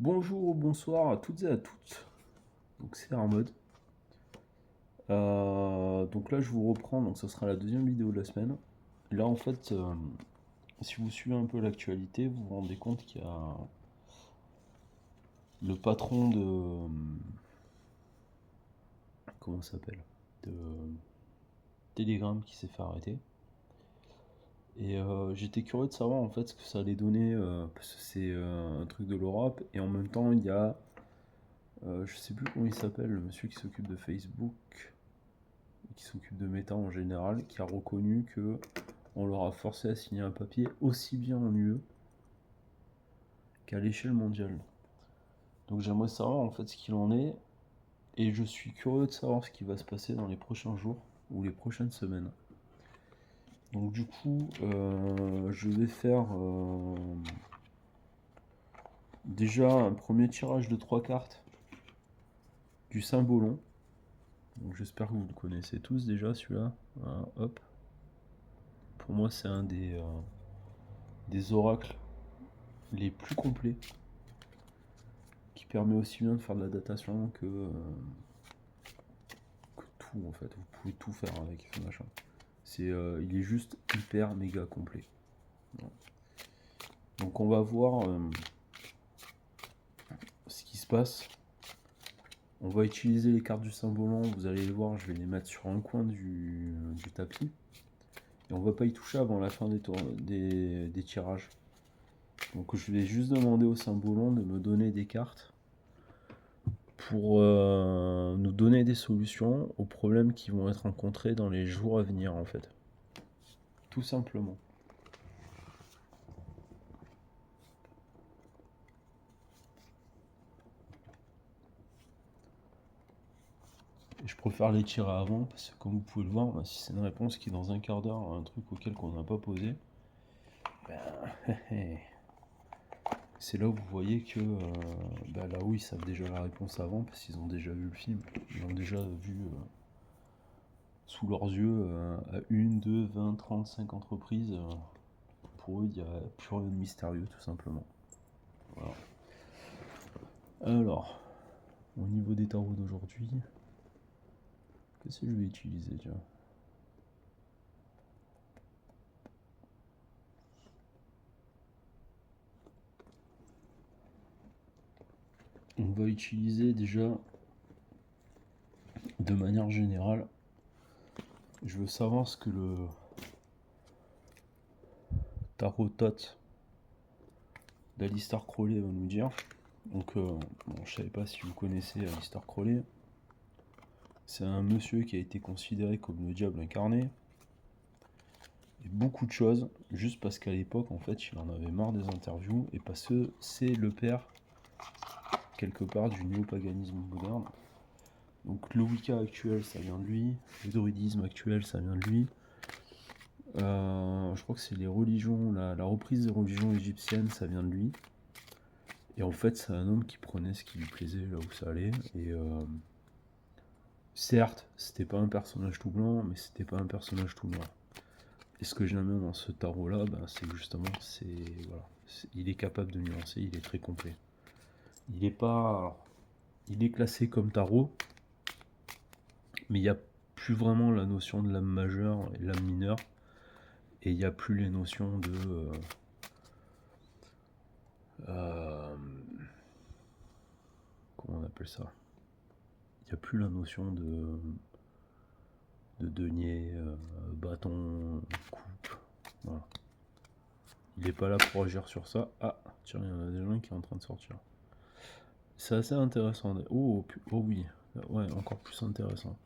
Bonjour, bonsoir à toutes et à toutes. Donc c'est Armod. Donc là je vous reprends, donc ça sera la deuxième vidéo de la semaine. Là en fait, si vous suivez un peu l'actualité, vous vous rendez compte qu'il y a le patron de... Comment ça s'appelle? De Telegram qui s'est fait arrêter. Et j'étais curieux de savoir en fait ce que ça allait donner, parce que c'est un truc de l'Europe. Et en même temps il y a... je sais plus comment il s'appelle, le monsieur qui s'occupe de Facebook, qui s'occupe de Meta en général, qui a reconnu que on leur a forcé à signer un papier aussi bien en UE qu'à l'échelle mondiale. Donc j'aimerais savoir en fait ce qu'il en est, et je suis curieux de savoir ce qui va se passer dans les prochains jours ou les prochaines semaines. Donc du coup, je vais faire déjà un premier tirage de 3 cartes du Symbolon. Donc j'espère que vous le connaissez tous déjà celui-là. Voilà, hop. Pour moi c'est un des oracles les plus complets, qui permet aussi bien de faire de la datation que tout en fait. Vous pouvez tout faire avec ce machin. Il est juste hyper méga complet. Voilà. Donc on va voir ce qui se passe. On va utiliser les cartes du Symbolon, vous allez les voir, je vais les mettre sur un coin du tapis. Et on va pas y toucher avant la fin des tirages. Donc je vais juste demander au Symbolon de me donner des cartes pour nous donner des solutions aux problèmes qui vont être rencontrés dans les jours à venir en fait. Tout simplement. Et je préfère les tirer avant parce que comme vous pouvez le voir, bah, si c'est une réponse qui est dans un quart d'heure, un truc auquel on n'a pas posé, ben, c'est là où vous voyez que là où ils savent déjà la réponse avant parce qu'ils ont déjà vu le film. Ils ont déjà vu sous leurs yeux à 1, 2, 20, 35 entreprises. Pour eux, il n'y a plus rien de mystérieux tout simplement. Voilà. Alors, au niveau des tarots d'aujourd'hui, qu'est-ce que je vais utiliser tiens. On va utiliser déjà de manière générale. Je veux savoir ce que le tarot Tot d'Alistair Crowley va nous dire. Donc, je savais pas si vous connaissez Alistair Crowley. C'est un monsieur qui a été considéré comme le diable incarné. Et beaucoup de choses, juste parce qu'à l'époque, en fait, il en avait marre des interviews et parce que c'est le père, quelque part, du néopaganisme moderne. Donc, le Wicca actuel, ça vient de lui. Le druidisme actuel, ça vient de lui. Je crois que c'est les religions, la reprise des religions égyptiennes, ça vient de lui. Et en fait, c'est un homme qui prenait ce qui lui plaisait là où ça allait. Et certes, c'était pas un personnage tout blanc, mais c'était pas un personnage tout noir. Et ce que j'aime bien dans ce tarot-là, c'est justement, voilà, il est capable de nuancer, il est très complet. Il est pas, il est classé comme tarot, mais il n'y a plus vraiment la notion de l'âme majeure et l'âme mineure, et il n'y a plus les notions de comment on appelle ça. Il n'y a plus la notion de denier, bâton, coupe. Voilà. Il n'est pas là pour agir sur ça. Ah, tiens, il y en a déjà un qui est en train de sortir. C'est assez intéressant. Oh, oh oui, ouais, encore plus intéressant.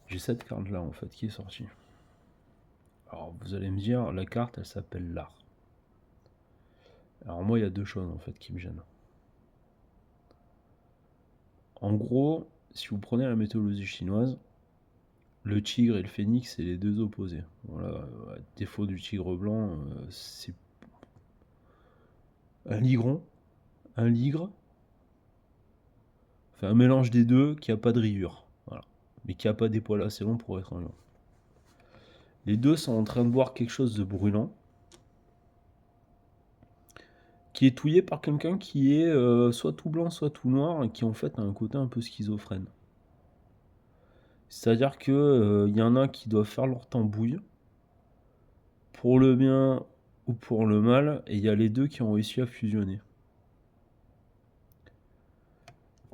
J'ai cette carte là en fait qui est sortie. Alors vous allez me dire, la carte elle s'appelle l'art. Alors moi il y a deux choses en fait qui me gênent. En gros, si vous prenez la mythologie chinoise, le tigre et le phénix c'est les deux opposés. Voilà, à défaut du tigre blanc, c'est un ligron, un ligre, enfin un mélange des deux qui a pas de rayures, voilà, mais qui a pas des poils assez longs pour être un lion. Les deux sont en train de boire quelque chose de brûlant. qui est touillé par quelqu'un qui est soit tout blanc, soit tout noir, et qui en fait a un côté un peu schizophrène. C'est-à-dire que y en a qui doivent faire leur tambouille, pour le bien ou pour le mal, et il y a les deux qui ont réussi à fusionner.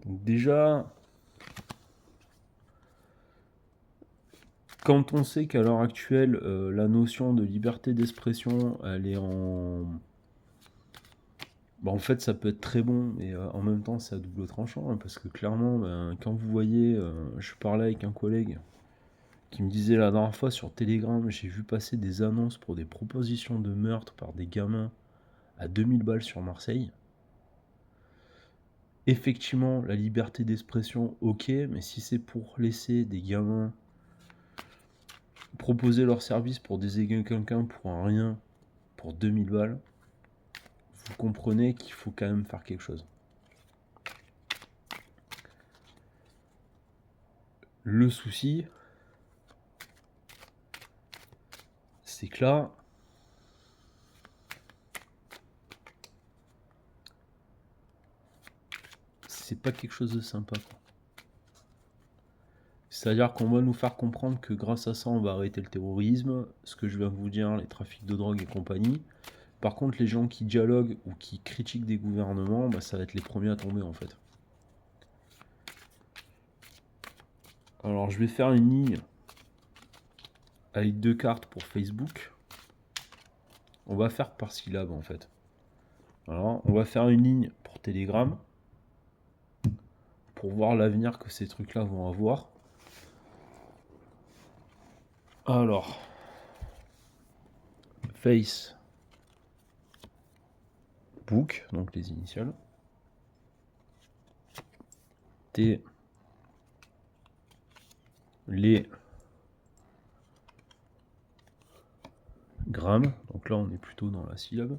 Donc déjà, quand on sait qu'à l'heure actuelle, la notion de liberté d'expression, elle est en... Bah, en fait, ça peut être très bon, mais en même temps, c'est à double tranchant, hein, parce que clairement, ben, quand vous voyez, je parlais avec un collègue qui me disait la dernière fois sur Telegram, j'ai vu passer des annonces pour des propositions de meurtre par des gamins à 2000 balles sur Marseille. Effectivement, la liberté d'expression, ok, mais si c'est pour laisser des gamins proposer leur service pour désigner quelqu'un pour un rien, pour 2000 balles, vous comprenez qu'il faut quand même faire quelque chose. Le souci, c'est que là, c'est pas quelque chose de sympa, quoi. C'est-à-dire qu'on va nous faire comprendre que grâce à ça, on va arrêter le terrorisme, ce que je viens de vous dire, les trafics de drogue et compagnie. Par contre, les gens qui dialoguent ou qui critiquent des gouvernements, bah, ça va être les premiers à tomber, en fait. Alors, je vais faire une ligne avec 2 cartes pour Facebook. On va faire par syllabe, en fait. Alors, on va faire une ligne pour Telegram, pour voir l'avenir que ces trucs-là vont avoir. Alors, Facebook, donc les initiales. T, les grammes. Donc là, on est plutôt dans la syllabe.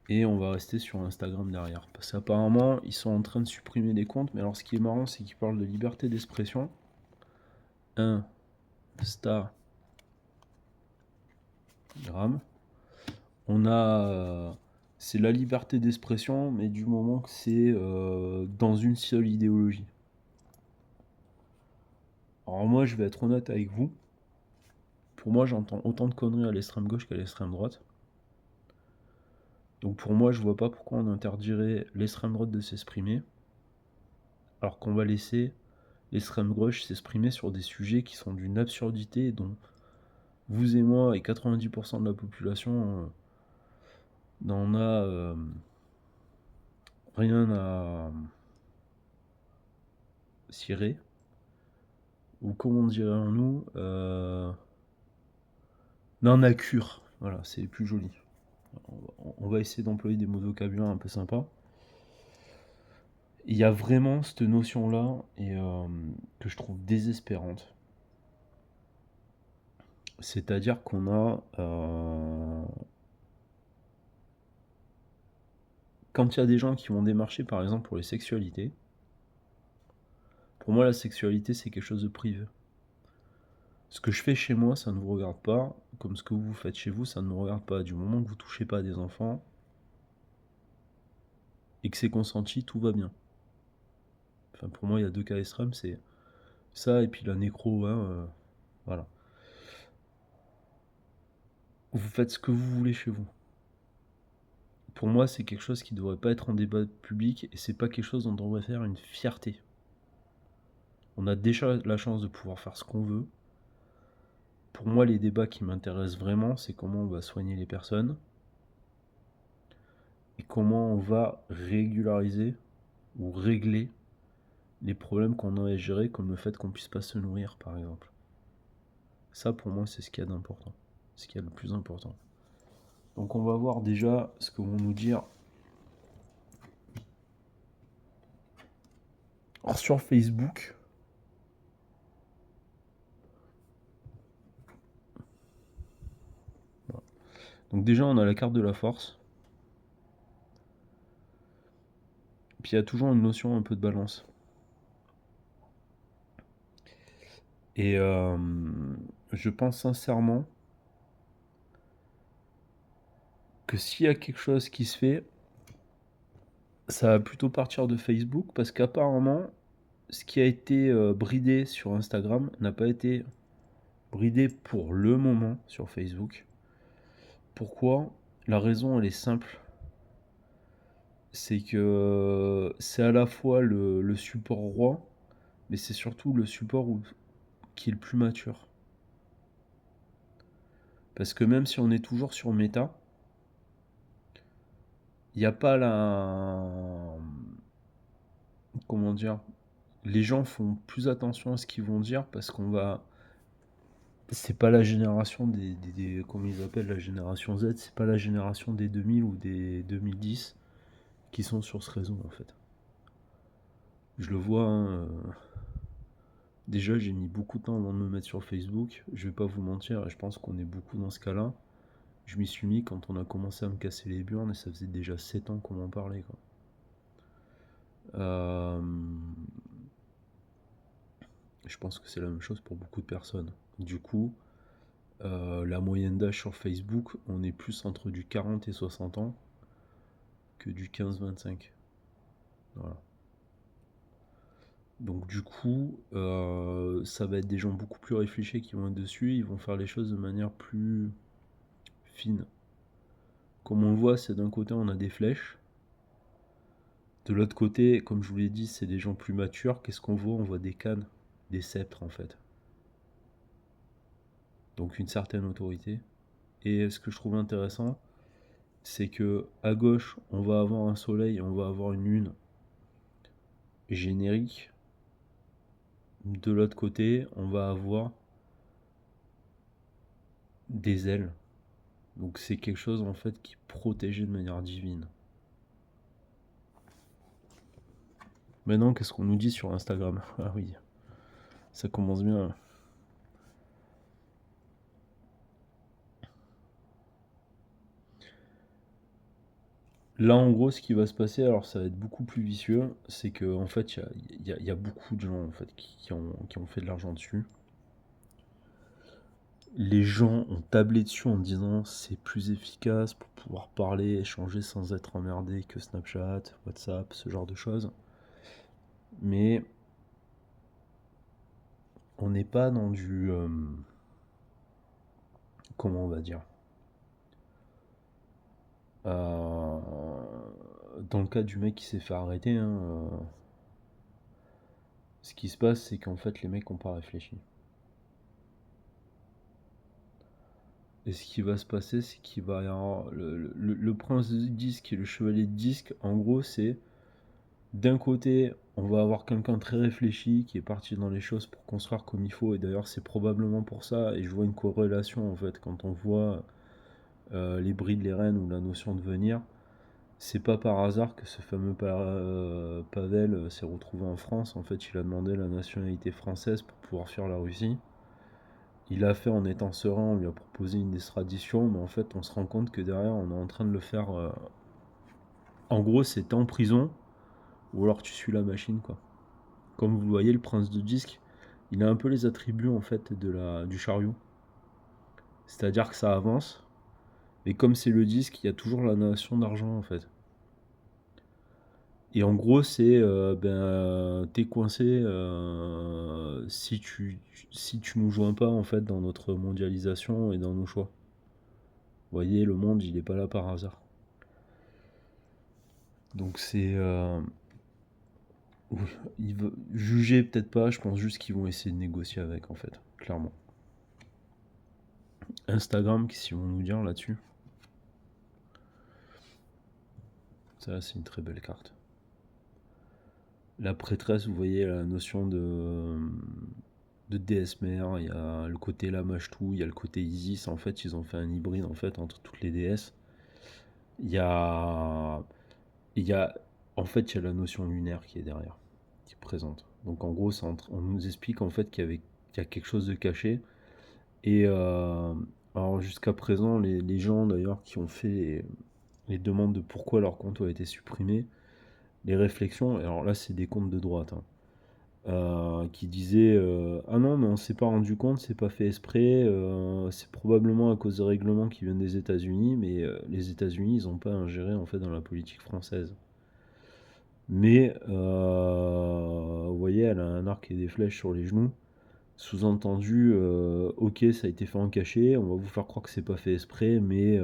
Et on va rester sur Instagram derrière. Parce qu'apparemment, ils sont en train de supprimer des comptes. Mais alors, ce qui est marrant, c'est qu'ils parlent de liberté d'expression. Instagram. On a... c'est la liberté d'expression, mais du moment que c'est dans une seule idéologie. Alors moi, je vais être honnête avec vous. Pour moi, j'entends autant de conneries à l'extrême gauche qu'à l'extrême droite. Donc pour moi, je vois pas pourquoi on interdirait l'extrême droite de s'exprimer, alors qu'on va laisser l'extrême gauche s'exprimer sur des sujets qui sont d'une absurdité dont vous et moi et 90% de la population n'en a rien à cirer. Ou comment dirions-nous, n'en a cure. Voilà, c'est plus joli. On va essayer d'employer des mots de vocabulaire un peu sympas. Il y a vraiment cette notion-là et que je trouve désespérante. C'est-à-dire qu'on a... quand il y a des gens qui vont démarcher, par exemple, pour les sexualités, pour moi, la sexualité, c'est quelque chose de privé. Ce que je fais chez moi, ça ne vous regarde pas, comme ce que vous faites chez vous, ça ne me regarde pas. Du moment que vous touchez pas à des enfants et que c'est consenti, tout va bien. Enfin, pour moi, il y a 2 cas extrêmes, c'est ça et puis la nécro, hein, voilà. Vous faites ce que vous voulez chez vous. Pour moi, c'est quelque chose qui ne devrait pas être en débat public et c'est pas quelque chose dont on devrait faire une fierté. On a déjà la chance de pouvoir faire ce qu'on veut. Pour moi, les débats qui m'intéressent vraiment, c'est comment on va soigner les personnes et comment on va régulariser ou régler les problèmes qu'on a à gérer, comme le fait qu'on puisse pas se nourrir, par exemple. Ça, pour moi, c'est ce qu'il y a d'important. Ce qu'il y a le plus important. Donc on va voir déjà ce que vont nous dire. Alors sur Facebook, voilà. Donc déjà on a la carte de la force. Puis il y a toujours une notion un peu de balance. Et je pense sincèrement que s'il y a quelque chose qui se fait, ça va plutôt partir de Facebook parce qu'apparemment, ce qui a été bridé sur Instagram n'a pas été bridé pour le moment sur Facebook. Pourquoi? La raison, elle est simple. C'est que c'est à la fois le support roi, mais c'est surtout le support qui est le plus mature. Parce que même si on est toujours sur Meta, il n'y a pas la... Comment dire? Les gens font plus attention à ce qu'ils vont dire parce qu'on va... C'est pas la génération des... Comment ils appellent la génération Z, c'est pas la génération des 2000 ou des 2010 qui sont sur ce réseau en fait. Je le vois, hein, déjà j'ai mis beaucoup de temps avant de me mettre sur Facebook, je vais pas vous mentir, et je pense qu'on est beaucoup dans ce cas-là. Je m'y suis mis quand on a commencé à me casser les burnes et ça faisait déjà 7 ans qu'on m'en parlait quoi. Je pense que c'est la même chose pour beaucoup de personnes. Du coup, la moyenne d'âge sur Facebook, on est plus entre du 40 et 60 ans que du 15-25. Voilà. Donc du coup, ça va être des gens beaucoup plus réfléchis qui vont être dessus, ils vont faire les choses de manière plus fine. Comme on le voit, c'est d'un côté on a des flèches, de l'autre côté, comme je vous l'ai dit, c'est des gens plus matures. Qu'est-ce qu'on voit? On voit des cannes, des sceptres en fait. Donc une certaine autorité. Et ce que je trouve intéressant, c'est que à gauche, on va avoir un soleil, on va avoir une lune générique. De l'autre côté, on va avoir des ailes. Donc c'est quelque chose en fait qui est protégé de manière divine. Maintenant, qu'est-ce qu'on nous dit sur Instagram? Ah oui, ça commence bien. Là, en gros, ce qui va se passer, alors ça va être beaucoup plus vicieux, c'est que en fait, il y a beaucoup de gens en fait qui ont fait de l'argent dessus. Les gens ont tablé dessus en disant c'est plus efficace pour pouvoir parler, échanger sans être emmerdé que Snapchat, WhatsApp, ce genre de choses. Mais on n'est pas dans du... comment on va dire dans le cas du mec qui s'est fait arrêter, hein, ce qui se passe, c'est qu'en fait, les mecs n'ont pas réfléchi. Et ce qui va se passer, c'est qu'il va y avoir le prince de disque et le chevalier de disque. En gros, c'est d'un côté, on va avoir quelqu'un très réfléchi qui est parti dans les choses pour construire comme il faut. Et d'ailleurs, c'est probablement pour ça. Et je vois une corrélation en fait quand on voit les brides, les reines ou la notion de venir. C'est pas par hasard que ce fameux Pavel s'est retrouvé en France. En fait, il a demandé la nationalité française pour pouvoir fuir la Russie. Il l'a fait en étant serein, on lui a proposé une extradition, mais en fait, on se rend compte que derrière, on est en train de le faire. En gros, c'est en prison, ou alors tu suis la machine, quoi. Comme vous voyez, le prince de disque, il a un peu les attributs en fait du chariot. C'est-à-dire que ça avance, mais comme c'est le disque, il y a toujours la notion d'argent en fait. Et en gros, c'est t'es coincé si tu nous joins pas en fait dans notre mondialisation et dans nos choix. Vous voyez, le monde, il est pas là par hasard. Donc c'est juger peut-être pas, je pense juste qu'ils vont essayer de négocier avec en fait, clairement. Instagram, qu'est-ce qu'ils vont nous dire là-dessus? Ça, c'est une très belle carte. La prêtresse, vous voyez la notion de déesse mère, il y a le côté Lamashtou, il y a le côté Isis, en fait, ils ont fait un hybride en fait entre toutes les déesses. Il y a, en fait, il y a la notion lunaire qui est derrière, qui est présente. Donc en gros, on nous explique en fait qu'il y a quelque chose de caché. Et alors jusqu'à présent, les gens d'ailleurs qui ont fait les demandes de pourquoi leur compte a été supprimé, les réflexions, alors là c'est des comptes de droite, hein. qui disait ah non, mais on s'est pas rendu compte, c'est pas fait exprès, c'est probablement à cause des règlements qui viennent des États-Unis, mais les États-Unis, ils ont pas ingéré en fait dans la politique française. Mais vous voyez, elle a un arc et des flèches sur les genoux. Sous-entendu, ok, ça a été fait en cachet, on va vous faire croire que c'est pas fait exprès, mais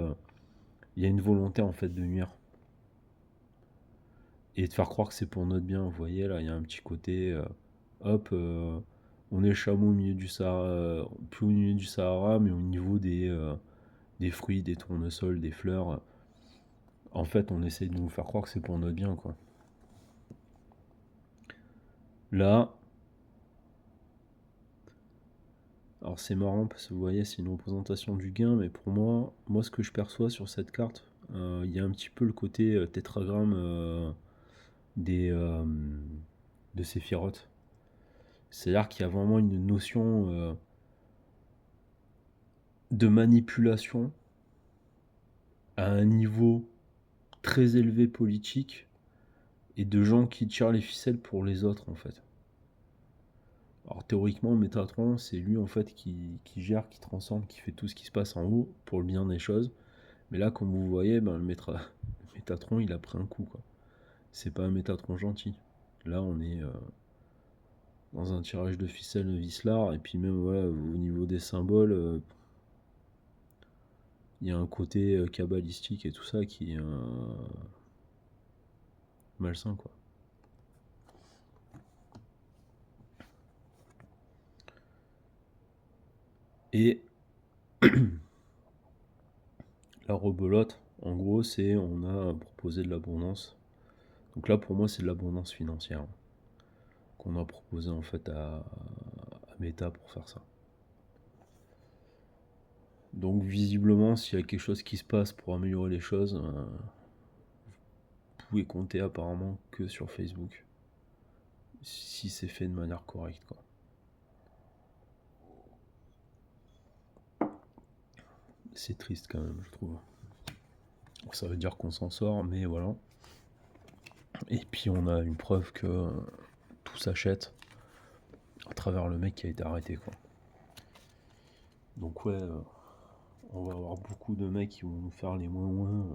il y a une volonté en fait de nuire. Et de faire croire que c'est pour notre bien, vous voyez, là, il y a un petit côté, hop, on est chameau au milieu du Sahara, plus au milieu du Sahara, mais au niveau des fruits, des tournesols, des fleurs. En fait, on essaye de nous faire croire que c'est pour notre bien, quoi. Là, alors c'est marrant parce que vous voyez, c'est une représentation du gain, mais pour moi ce que je perçois sur cette carte, il y a un petit peu le côté tétragramme des, de Séphiroth. C'est-à-dire qu'il y a vraiment une notion de manipulation à un niveau très élevé politique et de gens qui tirent les ficelles pour les autres en fait. Alors théoriquement, Métatron, c'est lui en fait qui gère, qui transcende, qui fait tout ce qui se passe en haut pour le bien des choses. Mais là, comme vous voyez, le Métatron, il a pris un coup, quoi. C'est pas un Métatron gentil. Là, on est dans un tirage de ficelle Vislar, et puis même voilà, au niveau des symboles, il y a un côté kabbalistique et tout ça qui est malsain, quoi. Et la rebelote, en gros, c'est on a proposé de l'abondance. Donc là, pour moi, c'est de l'abondance financière qu'on a proposé en fait à Meta pour faire ça. Donc visiblement, s'il y a quelque chose qui se passe pour améliorer les choses, vous pouvez compter apparemment que sur Facebook. Si c'est fait de manière correcte, quoi. C'est triste quand même, je trouve. Ça veut dire qu'on s'en sort, mais voilà. Et puis on a une preuve que tout s'achète à travers le mec qui a été arrêté, quoi. Donc ouais, on va avoir beaucoup de mecs qui vont nous faire les moins.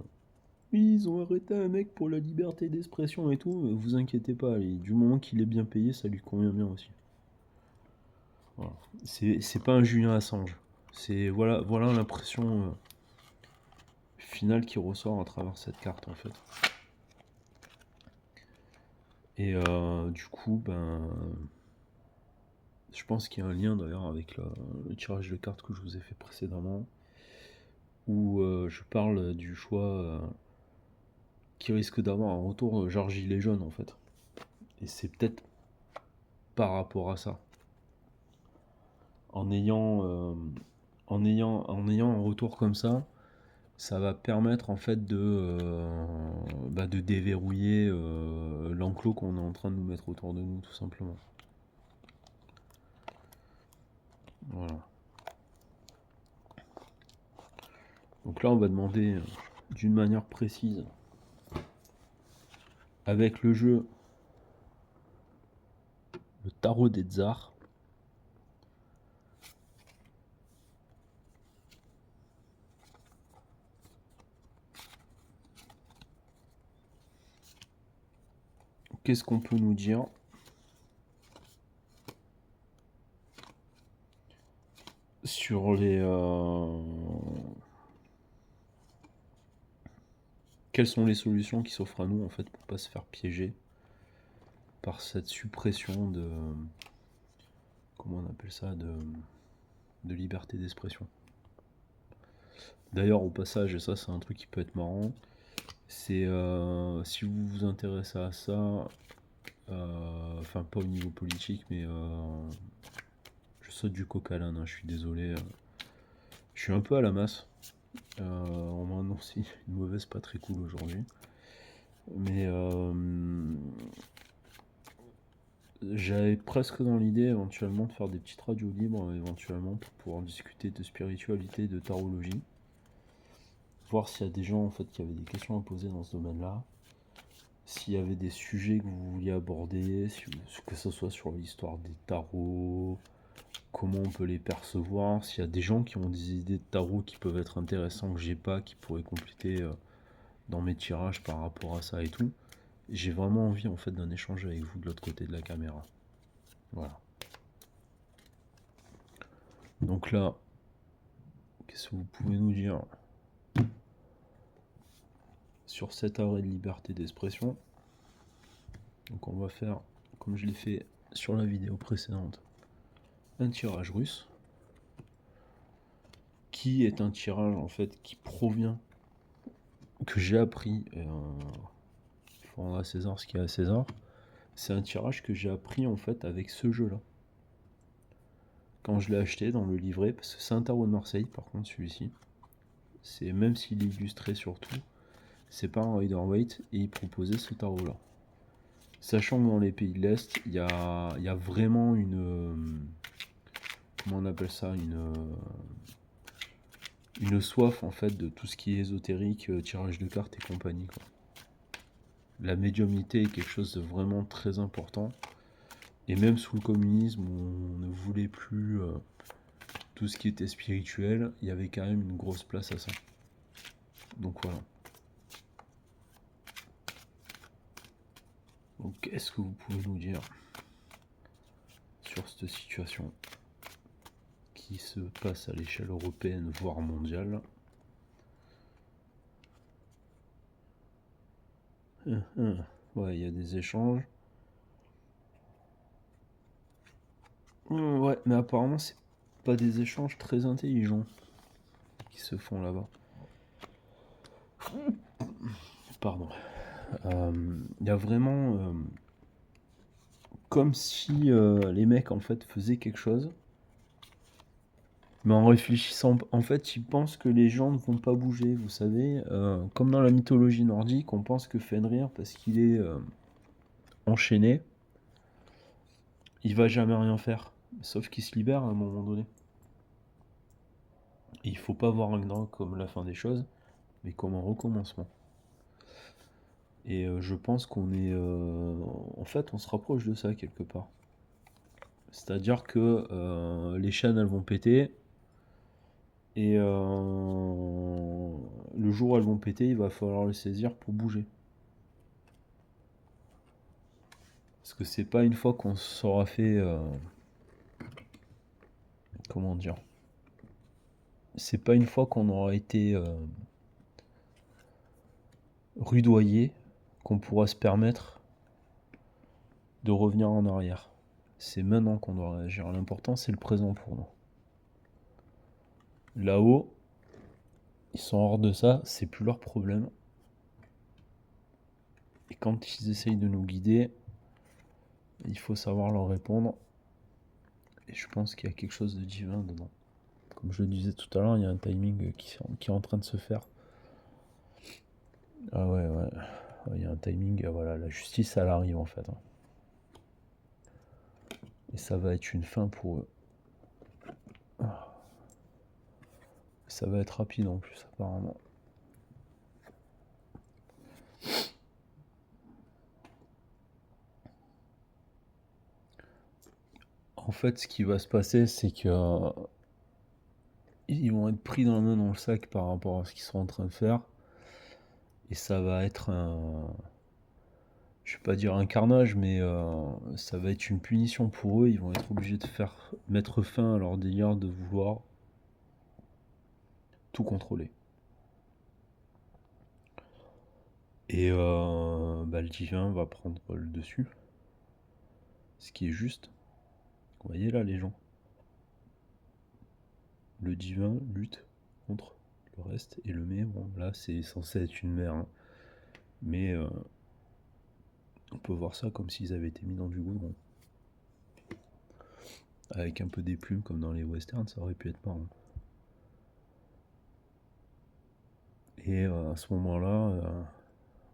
Oui, ils ont arrêté un mec pour la liberté d'expression et tout, mais vous inquiétez pas, du moment qu'il est bien payé, ça lui convient bien aussi. Voilà. C'est pas un Julien Assange. Voilà l'impression finale qui ressort à travers cette carte en fait. Et du coup, je pense qu'il y a un lien d'ailleurs avec le tirage de cartes que je vous ai fait précédemment, où je parle du choix qui risque d'avoir un retour genre gilet jaune en fait. Et c'est peut-être par rapport à ça. En ayant un retour comme ça va permettre en fait de déverrouiller l'enclos qu'on est en train de nous mettre autour de nous tout simplement. Voilà. Donc là on va demander d'une manière précise avec le jeu le tarot des tsars. Qu'est-ce qu'on peut nous dire sur les quelles sont les solutions qui s'offrent à nous en fait pour pas se faire piéger par cette suppression de comment on appelle ça de liberté d'expression. D'ailleurs au passage, et ça c'est un truc qui peut être marrant, c'est si vous vous intéressez à ça, enfin pas au niveau politique, mais je saute du coq à l'âne, hein, je suis désolé, je suis un peu à la masse. On m'a annoncé une mauvaise pas très cool aujourd'hui, mais j'avais presque dans l'idée éventuellement de faire des petites radios libres éventuellement pour pouvoir discuter de spiritualité, de tarologie, voir s'il y a des gens en fait qui avaient des questions à poser dans ce domaine-là. s'il y avait des sujets que vous vouliez aborder, que ce soit sur l'histoire des tarots, comment on peut les percevoir, s'il y a des gens qui ont des idées de tarot qui peuvent être intéressants que j'ai pas, qui pourraient compléter dans mes tirages par rapport à ça et tout. J'ai vraiment envie en fait d'un échange avec vous de l'autre côté de la caméra. Voilà. Donc là, qu'est-ce que vous pouvez nous dire sur cet arrêt de liberté d'expression? Donc on va faire, comme je l'ai fait sur la vidéo précédente, un tirage russe, qui est un tirage en fait qui provient, que j'ai appris, il faut rendre à César ce qu'il y a à César, c'est un tirage que j'ai appris en fait avec ce jeu-là. Quand je l'ai acheté dans le livret, parce que c'est un tarot de Marseille par contre celui-ci, c'est même s'il est illustré surtout, c'est pas un Rider-Waite et il proposait ce tarot-là. Sachant que dans les pays de l'Est, il y a vraiment une... comment on appelle ça, une soif en fait de tout ce qui est ésotérique, tirage de cartes et compagnie, quoi. La médiumnité est quelque chose de vraiment très important. Et même sous le communisme, où on ne voulait plus tout ce qui était spirituel, il y avait quand même une grosse place à ça. Donc voilà. Donc qu'est-ce que vous pouvez nous dire sur cette situation qui se passe à l'échelle européenne, voire mondiale? Ouais, il y a des échanges. Ouais, mais apparemment, c'est pas des échanges très intelligents qui se font là-bas. Pardon. Il y a vraiment comme si les mecs en fait faisaient quelque chose, mais en réfléchissant, en fait, ils pensent que les gens ne vont pas bouger. Vous savez, comme dans la mythologie nordique, on pense que Fenrir, parce qu'il est enchaîné, il va jamais rien faire. Sauf qu'il se libère à un moment donné. Et il faut pas voir Ragnarok comme la fin des choses, mais comme un recommencement. Et je pense qu'on est... en fait, on se rapproche de ça quelque part. C'est-à-dire que les chaînes, elles vont péter. Et le jour où elles vont péter, il va falloir le saisir pour bouger. Parce que c'est pas une fois qu'on s'aura fait... comment dire? C'est pas une fois qu'on aura été rudoyé qu'on pourra se permettre de revenir en arrière. C'est maintenant qu'on doit réagir. L'important, c'est le présent pour nous. Là-haut, ils sont hors de ça, c'est plus leur problème. Et quand ils essayent de nous guider, il faut savoir leur répondre. Et je pense qu'il y a quelque chose de divin dedans. Comme je le disais tout à l'heure, il y a un timing qui est en train de se faire. Ah ouais, ouais. Il y a un timing, voilà, la justice, elle arrive en fait. Et ça va être une fin pour eux. Ça va être rapide en plus, apparemment. En fait, ce qui va se passer, c'est que ils vont être pris dans la main dans le sac par rapport à ce qu'ils sont en train de faire. Et ça va être un... Je vais pas dire un carnage, mais ça va être une punition pour eux. Ils vont être obligés de mettre fin à leur délire de vouloir tout contrôler. Et le divin va prendre le dessus. Ce qui est juste. Vous voyez là les gens. Le divin lutte contre le reste. Et le met, bon là c'est censé être une mère. Hein. Mais on peut voir ça comme s'ils avaient été mis dans du goudron. Avec un peu des plumes comme dans les westerns, ça aurait pu être marrant. Et à ce moment-là,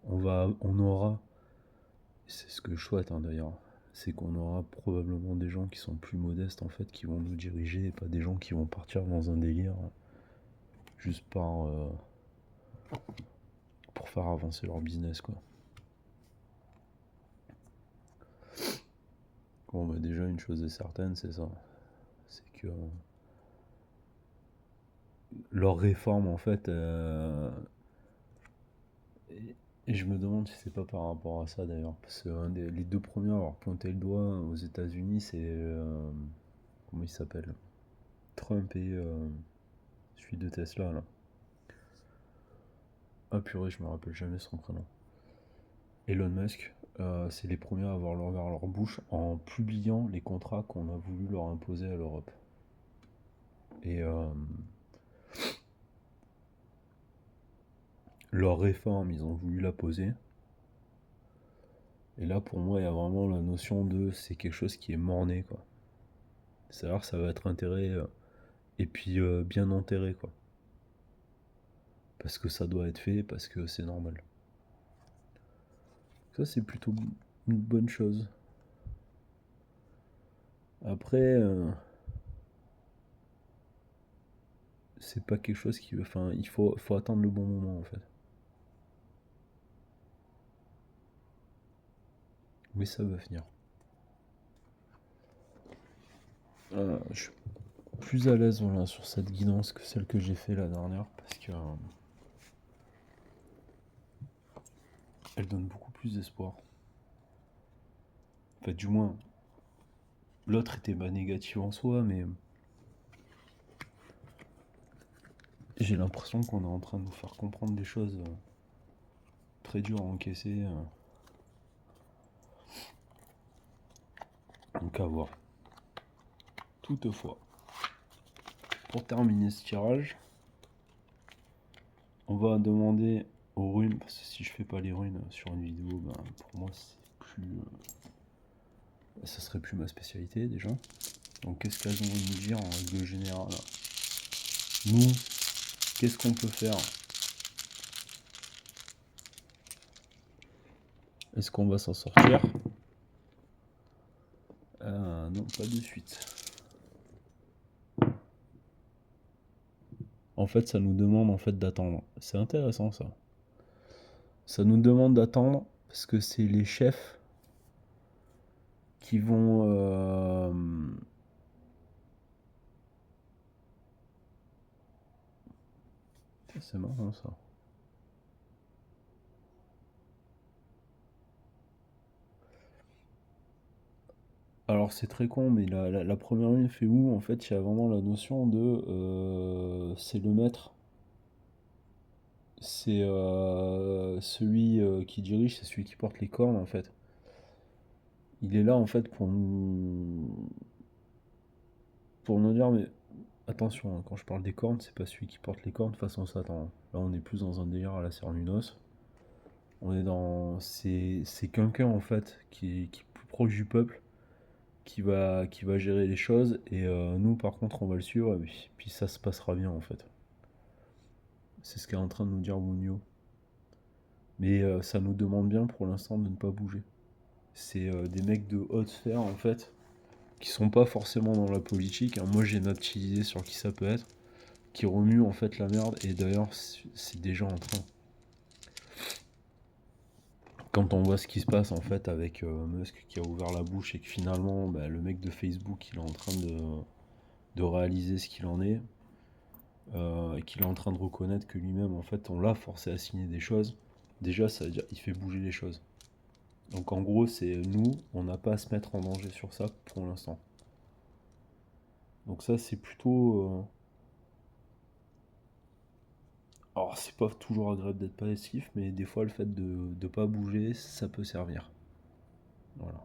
on aura, c'est ce que je souhaite hein, d'ailleurs, c'est qu'on aura probablement des gens qui sont plus modestes en fait, qui vont nous diriger, et pas des gens qui vont partir dans un délire juste pour faire avancer leur business quoi. Bon, bah déjà, une chose est certaine, c'est ça. C'est que leur réforme, en fait, et je me demande si c'est pas par rapport à ça d'ailleurs. Parce que les deux premiers à avoir pointé le doigt aux États-Unis, c'est. Comment il s'appelle? Trump et celui de Tesla, là. Ah purée, je me rappelle jamais son prénom. Elon Musk, c'est les premiers à avoir ouvert leur bouche en publiant les contrats qu'on a voulu leur imposer à l'Europe. Et leur réforme, ils ont voulu la poser. Et là, pour moi, il y a vraiment la notion de c'est quelque chose qui est mort-né, quoi. C'est-à-dire que ça va être enterré, et puis bien enterré, quoi. Parce que ça doit être fait, parce que c'est normal. Ça, c'est plutôt une bonne chose. Après, c'est pas quelque chose qui. Enfin, faut attendre le bon moment, en fait. Mais ça va venir. Je suis plus à l'aise, voilà, sur cette guidance que celle que j'ai fait la dernière, parce que elle donne beaucoup plus d'espoir. En fait, du moins, l'autre était pas négative en soi, mais j'ai l'impression qu'on est en train de nous faire comprendre des choses très dures à encaisser. Donc à voir. Toutefois, pour terminer ce tirage, on va demander aux runes, parce que si je fais pas les runes sur une vidéo, ben, pour moi c'est plus. Ça serait plus ma spécialité déjà. Donc qu'est-ce qu'elles vont nous dire en règle générale? Nous, qu'est-ce qu'on peut faire? Est-ce qu'on va s'en sortir? Non, pas de suite. En fait, ça nous demande en fait d'attendre. C'est intéressant ça. Ça nous demande d'attendre parce que c'est les chefs qui vont. C'est marrant ça. Alors c'est très con, mais la première ligne fait où? En fait, il y a vraiment la notion de c'est le maître, c'est celui qui dirige, c'est celui qui porte les cornes en fait. Il est là en fait pour nous dire mais attention, hein, quand je parle des cornes, c'est pas celui qui porte les cornes façon Satan. Là, on est plus dans un délire à la Cernunnos. On est dans c'est quelqu'un en fait qui est plus proche du peuple qui va gérer les choses et nous par contre on va le suivre et puis ça se passera bien en fait. C'est ce qu'est en train de nous dire Munio. Mais ça nous demande bien pour l'instant de ne pas bouger. C'est des mecs de haute sphère en fait qui sont pas forcément dans la politique, hein. Moi j'ai une petite idée sur qui ça peut être, qui remue en fait la merde et d'ailleurs c'est déjà en train. Quand on voit ce qui se passe en fait avec Musk qui a ouvert la bouche et que finalement bah, le mec de Facebook il est en train de réaliser ce qu'il en est, et qu'il est en train de reconnaître que lui-même en fait on l'a forcé à signer des choses, déjà ça veut dire qu'il fait bouger les choses. Donc en gros c'est nous, on n'a pas à se mettre en danger sur ça pour l'instant. Donc ça c'est plutôt... Alors c'est pas toujours agréable d'être passif, mais des fois le fait de ne pas bouger, ça peut servir. Voilà.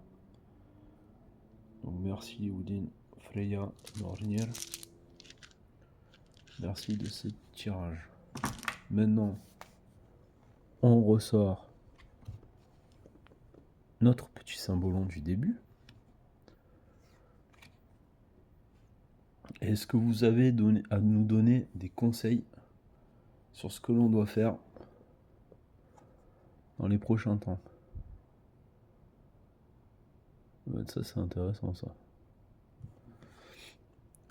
Donc merci Oudin, Freya, Norniel. Merci de ce tirage. Maintenant, on ressort notre petit symbolon du début. Est-ce que vous avez à nous donner des conseils sur ce que l'on doit faire dans les prochains temps? Ça c'est intéressant ça.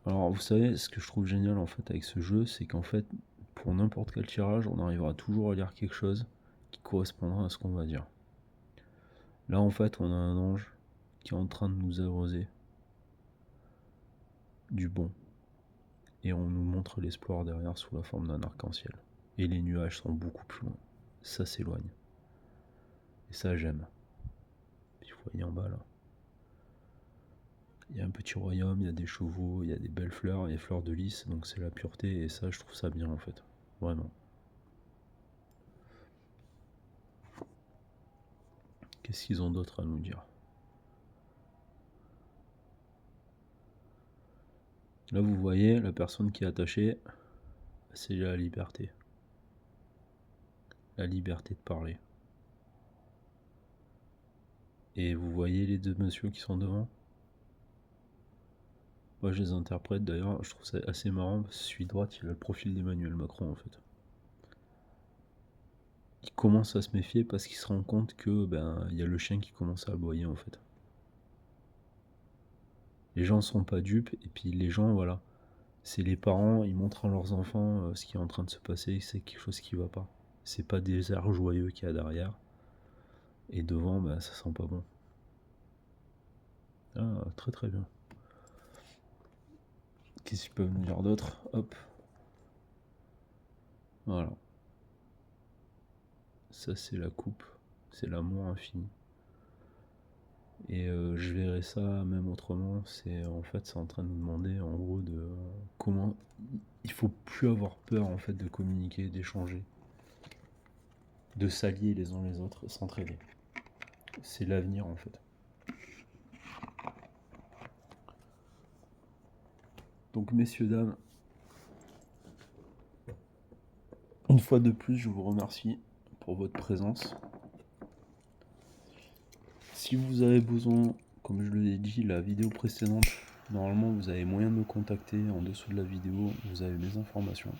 Alors vous savez, ce que je trouve génial en fait avec ce jeu, c'est qu'en fait, pour n'importe quel tirage, on arrivera toujours à lire quelque chose qui correspondra à ce qu'on va dire. Là en fait, on a un ange qui est en train de nous arroser du bon. Et on nous montre l'espoir derrière sous la forme d'un arc-en-ciel. Et les nuages sont beaucoup plus loin. Ça s'éloigne. Et ça, j'aime. Puis vous voyez en bas là. Il y a un petit royaume, il y a des chevaux, il y a des belles fleurs, il y a des fleurs de lys, donc c'est la pureté, et ça, je trouve ça bien en fait. Vraiment. Qu'est-ce qu'ils ont d'autre à nous dire? Là, vous voyez, la personne qui est attachée, c'est la liberté. La liberté de parler. Et vous voyez les deux messieurs qui sont devant? Moi, je les interprète d'ailleurs, je trouve ça assez marrant, parce que celui de droite, il a le profil d'Emmanuel Macron en fait. Il commence à se méfier parce qu'il se rend compte que il y a le chien qui commence à aboyer en fait. Les gens sont pas dupes, et puis les gens, voilà, c'est les parents, ils montrent à leurs enfants ce qui est en train de se passer, c'est quelque chose qui va pas. C'est pas des airs joyeux qu'il y a derrière, et devant, ça sent pas bon. Ah, très très bien. Qu'est-ce qu'ils peuvent nous dire d'autre? Hop. Voilà. Ça, c'est la coupe. C'est l'amour infini. Et je verrais ça même autrement. C'est en train de nous demander en gros de comment il faut plus avoir peur en fait de communiquer, d'échanger, de s'allier les uns les autres, s'entraider. C'est l'avenir en fait. Donc messieurs, dames, une fois de plus, je vous remercie pour votre présence. Si vous avez besoin, comme je l'ai dit la vidéo précédente, normalement vous avez moyen de me contacter en dessous de la vidéo, vous avez mes informations.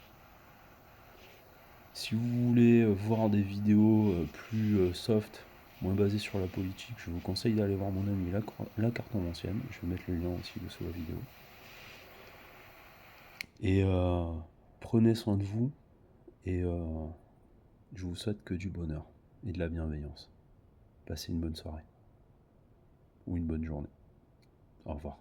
Si vous voulez voir des vidéos plus soft, moins basées sur la politique, je vous conseille d'aller voir mon ami la Cartomancienne. Je vais mettre le lien aussi dessous la vidéo. Et prenez soin de vous, et je vous souhaite que du bonheur et de la bienveillance. Passez une bonne soirée ou une bonne journée. Au revoir.